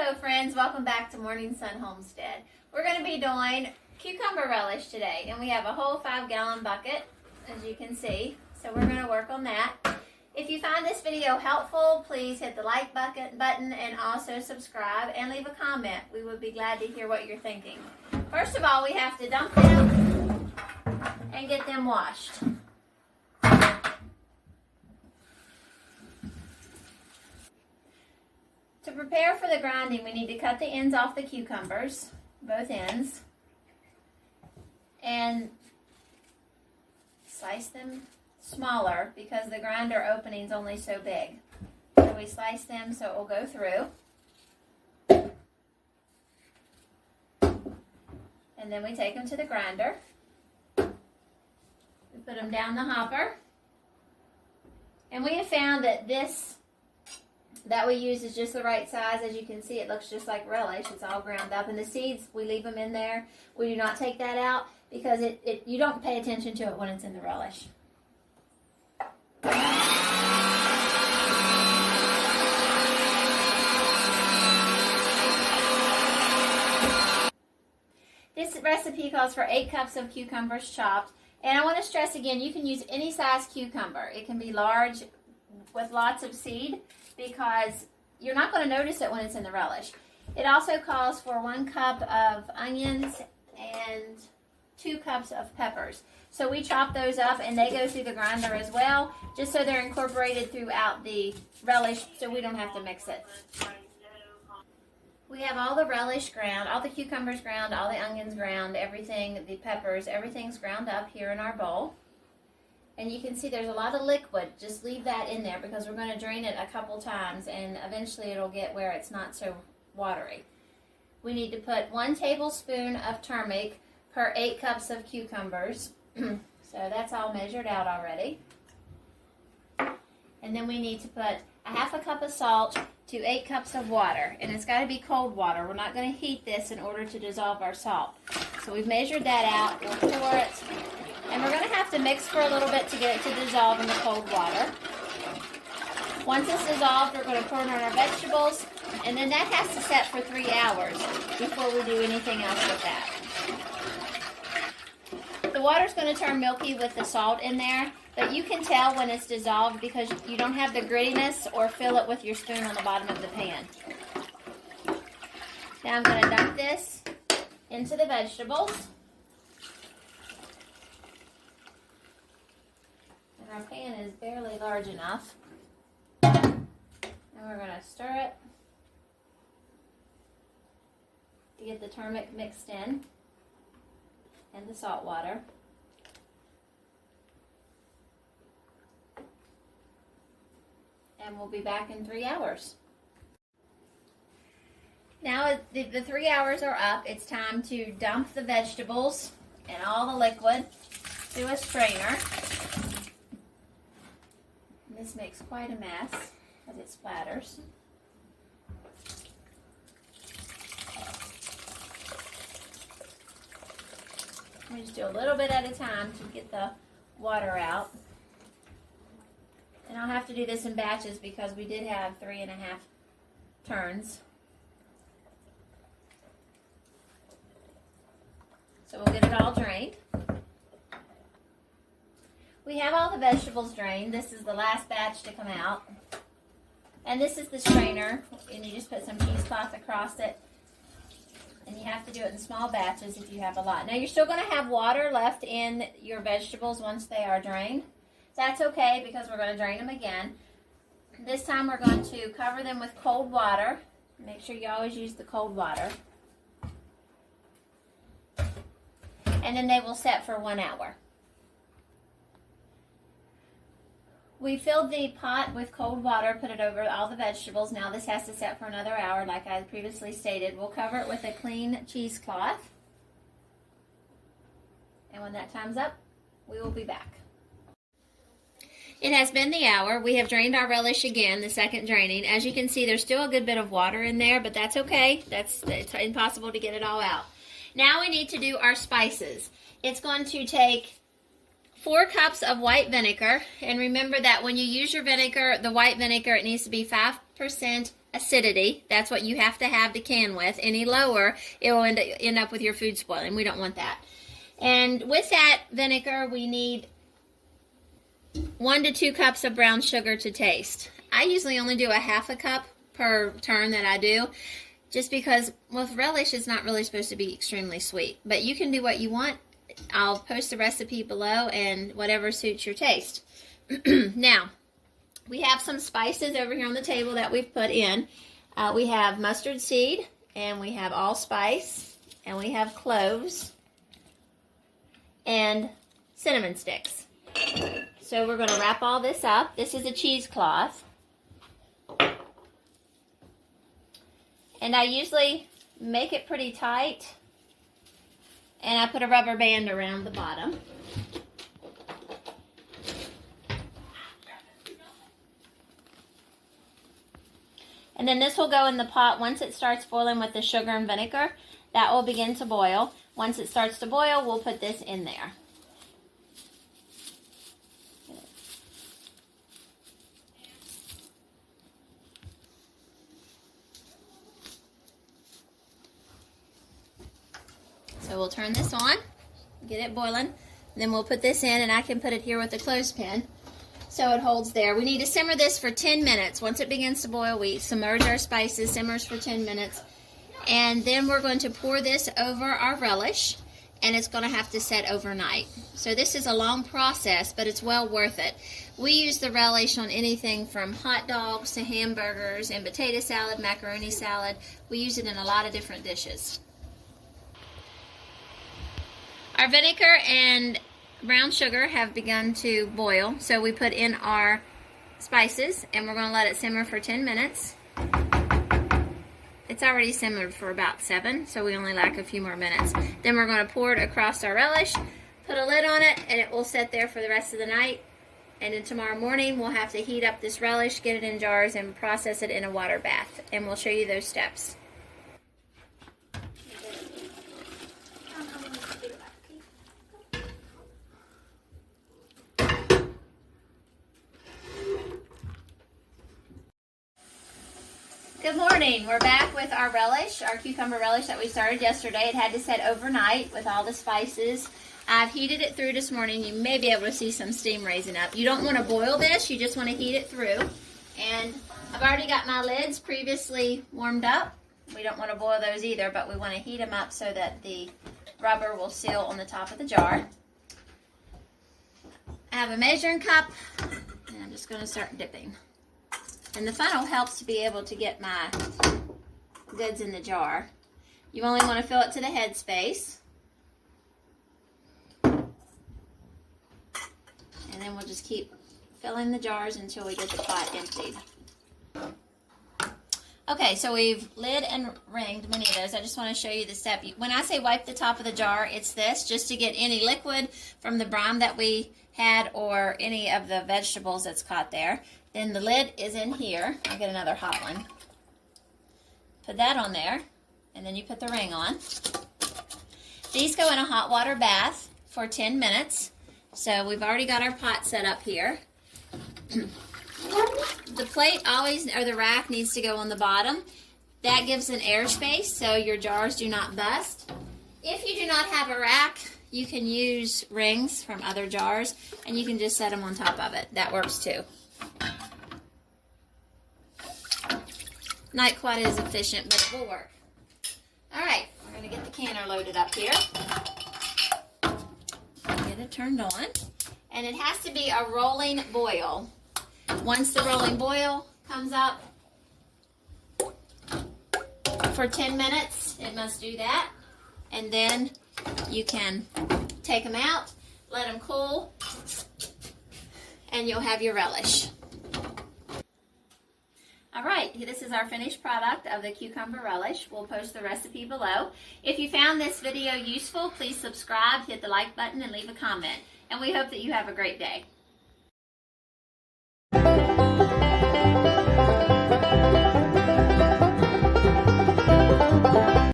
Hello friends, welcome back to Morning Sun Homestead. We're going to be doing cucumber relish today, and we have a whole 5-gallon bucket, as you can see. So we're going to work on that. If you find this video helpful, please hit the like button and also subscribe and leave a comment. We would be glad to hear what you're thinking. First of all, we have to dump them and get them washed. To prepare for the grinding, we need to cut the ends off the cucumbers, both ends, and slice them smaller because the grinder opening is only so big. So we slice them so it will go through. And then we take them to the grinder. We put them down the hopper. And we have found that this that we use is just the right size. As you can see, it looks just like relish. It's all ground up. And the seeds, we leave them in there. We do not take that out because you don't pay attention to it when it's in the relish. This recipe calls for 8 cups of cucumbers chopped. And I want to stress again, you can use any size cucumber. It can be large with lots of seed, because you're not going to notice it when it's in the relish. It also calls for 1 cup of onions and 2 cups of peppers. So we chop those up and they go through the grinder as well, just so they're incorporated throughout the relish so we don't have to mix it. We have all the relish ground, all the cucumbers ground, all the onions ground, everything, the peppers, everything's ground up here in our bowl. And you can see there's a lot of liquid. Just leave that in there because we're going to drain it a couple times and eventually it'll get where it's not so watery. We need to put 1 tablespoon of turmeric per 8 cups of cucumbers. So that's all measured out already. And then we need to put a 1/2 cup of salt to 8 cups of water. And it's got to be cold water. We're not going to heat this in order to dissolve our salt. So we've measured that out. We'll pour it. And we're going to have to mix for a little bit to get it to dissolve in the cold water. Once it's dissolved, we're going to pour it on our vegetables, and then that has to set for 3 hours before we do anything else with that. The water's going to turn milky with the salt in there, but you can tell when it's dissolved because you don't have the grittiness or fill it with your spoon on the bottom of the pan. Now I'm going to dump this into the vegetables. Our pan is barely large enough. And we're going to stir it to get the turmeric mixed in and the salt water. And we'll be back in 3 hours. Now the 3 hours are up. It's time to dump the vegetables and all the liquid through a strainer. This makes quite a mess as it splatters. We just do a little bit at a time to get the water out. And I'll have to do this in batches because we did have 3.5 turns. So we'll get it all drained. We have all the vegetables drained. This is the last batch to come out. And this is the strainer. And you just put some cheesecloth across it. And you have to do it in small batches if you have a lot. Now you're still going to have water left in your vegetables once they are drained. That's okay because we're going to drain them again. This time we're going to cover them with cold water. Make sure you always use the cold water. And then they will set for 1 hour. We filled the pot with cold water, put it over all the vegetables. Now this has to set for another hour, like I previously stated. We'll cover it with a clean cheesecloth. And when that time's up, we will be back. It has been the hour. We have drained our relish again, the second draining. As you can see, there's still a good bit of water in there, but that's okay. It's impossible to get it all out. Now we need to do our spices. It's going to take 4 cups of white vinegar, and remember that when you use your vinegar, the white vinegar, it needs to be 5% acidity. That's what you have to have to can with. Any lower, it will end up with your food spoiling. We don't want that. And with that vinegar, we need 1 to 2 cups of brown sugar to taste. I usually only do a half a cup per turn that I do, just because with relish, it's not really supposed to be extremely sweet. But you can do what you want. I'll post the recipe below and whatever suits your taste. Now, we have some spices over here on the table that we've put in. We have mustard seed, and we have allspice, and we have cloves, and cinnamon sticks. So we're going to wrap all this up. This is a cheesecloth. And I usually make it pretty tight, and I put a rubber band around the bottom. And then this will go in the pot once it starts boiling with the sugar and vinegar. That will begin to boil. Once it starts to boil, we'll put this in there. So we'll turn this on, get it boiling, then we'll put this in, and I can put it here with the clothespin so it holds there. We need to simmer this for 10 minutes. Once it begins to boil, we submerge our spices, simmers for 10 minutes, and then we're going to pour this over our relish, and it's going to have to set overnight. So this is a long process, but it's well worth it. We use the relish on anything from hot dogs to hamburgers and potato salad, macaroni salad. We use it in a lot of different dishes. Our vinegar and brown sugar have begun to boil, so we put in our spices, and we're going to let it simmer for 10 minutes. It's already simmered for about 7, so we only lack a few more minutes. Then we're going to pour it across our relish, put a lid on it, and it will sit there for the rest of the night. And then tomorrow morning, we'll have to heat up this relish, get it in jars, and process it in a water bath. And we'll show you those steps. Good morning. We're back with our relish, our cucumber relish that we started yesterday. It had to set overnight with all the spices. I've heated it through this morning. You may be able to see some steam raising up. You don't want to boil this. You just want to heat it through. And I've already got my lids previously warmed up. We don't want to boil those either, but we want to heat them up so that the rubber will seal on the top of the jar. I have a measuring cup, and I'm just going to start dipping. And the funnel helps to be able to get my goods in the jar. You only want to fill it to the headspace. And then we'll just keep filling the jars until we get the pot emptied. Okay, so we've lid and ringed many of those. I just want to show you the step. When I say wipe the top of the jar, it's this, just to get any liquid from the brine that we had or any of the vegetables that's caught there. Then the lid is in here. I'll get another hot one. Put that on there, and then you put the ring on. These go in a hot water bath for 10 minutes. So we've already got our pot set up here. The plate always, or the rack, needs to go on the bottom. That gives an air space so your jars do not bust. If you do not have a rack, you can use rings from other jars, and you can just set them on top of it. That works too. Not quite as efficient, but it will work. All right, we're going to get the canner loaded up here. Get it turned on. And it has to be a rolling boil. Once the rolling boil comes up for 10 minutes, it must do that. And then you can take them out, let them cool, and you'll have your relish. All right, this is our finished product of the cucumber relish. We'll post the recipe below. If you found this video useful, please subscribe, hit the like button, and leave a comment. And we hope that you have a great day.